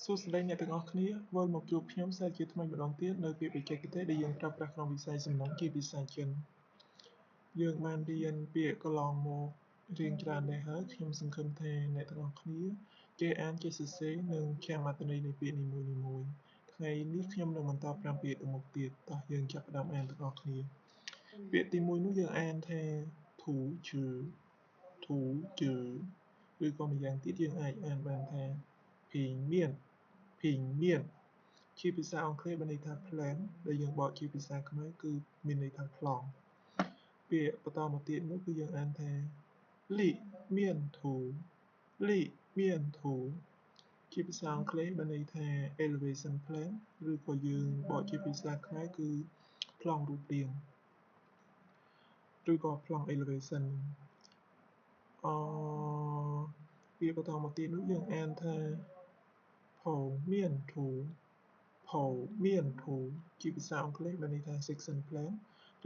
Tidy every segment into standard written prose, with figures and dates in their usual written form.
សួស្តីអ្នកទាំងអស់គ្នាវិលមកជួបខ្ញុំសាជាថ្មីម្ដងទៀតនៅពាក្យបច្ចេកទេសដែលយើងប្រើប្រាស់ក្នុងវិស័យសំណុំជាភាសាចិនយើងបានរៀនពាក្យកន្លងមករៀងច្រើនដែរហើយខ្ញុំសង្ឃឹមថាអ្នកទាំងអស់គ្នាចេះអានចេះសរសេរនិងចាំអត្ថន័យនៃពាក្យនីមួយៗថ្ងៃនេះខ្ញុំនឹងបន្ត5ពាក្យទៅមុខទៀតតោះយើងចាប់ផ្ដើមអានទាំងអស់គ្នាពាក្យទី1នោះយើងអានថាធូជឺធូជឺឬក៏ម្យ៉ាងទៀតយើងអាចអានបានថាភីងមានជាភាសាអង់គ្លេសបានន័យថា plan ដែលយើងបកជាភាសាខ្មែរគឺមានន័យថាប្លង់ពាក្យបន្តមកទៀតនោះគឺយើងអានថាលីមានធូជាភាសាអង់គ្លេសបានន័យថា elevation plan ឬក៏យើងបកជាភាសាខ្មែរគឺប្លង់រូបរាងឬក៏ប្លង់ elevation ពាក្យបន្តមកទៀតនោះយើងអានថាផោមានធូជាភាសាអង់គ្លេសបានន័យថា section plan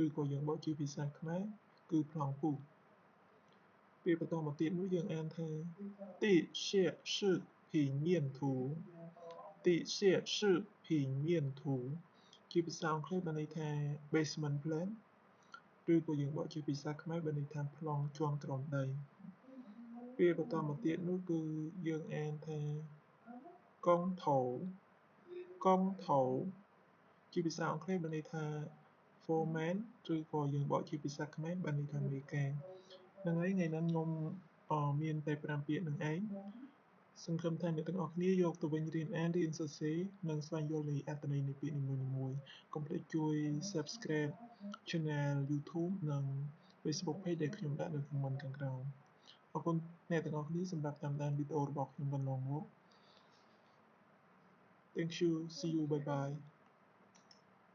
ឬក៏យើងបកជាភាសាខ្មែរគឺប្លង់ពុះពាក្យបន្តមកទៀតនោះយើងអានថាទី谢是平面图ជាភាសាអង់គ្លេសបានន័យថា basement plan ឬក៏យើងបកជាភាសាខ្មែរបានន័យថាប្លង់ជាន់ក្រោមដីពាក្យបន្តមកទៀតនោះគឺយើងអានថាកងថោជាភាសាអង់គ្លេសបានន័យថា foreman ឬក៏យើងបកជាភាសាខ្មែរបានន័យថាមេការហ្នឹងហើយថ្ងៃនេះខ្ញុំមានតែ5ពាក្យនឹងឯងសង្ឃឹមថាអ្នកទាំងអស់គ្នាយកទៅវិញរៀនអានរៀនសរសេរនិងស្វែងយល់នៃអត្ថន័យនៃពាក្យនីមួយៗកុំភ្លេចជួយ Subscribe Channel YouTube និង Facebook Page ដែលខ្ញុំដាក់នៅ comment ខាងក្រោមអរគុណអ្នកទាំងអស់គ្នាសម្រាប់តាមដានវីដេអូរបស់ខ្ញុំកន្លងមក Thank you see you bye bye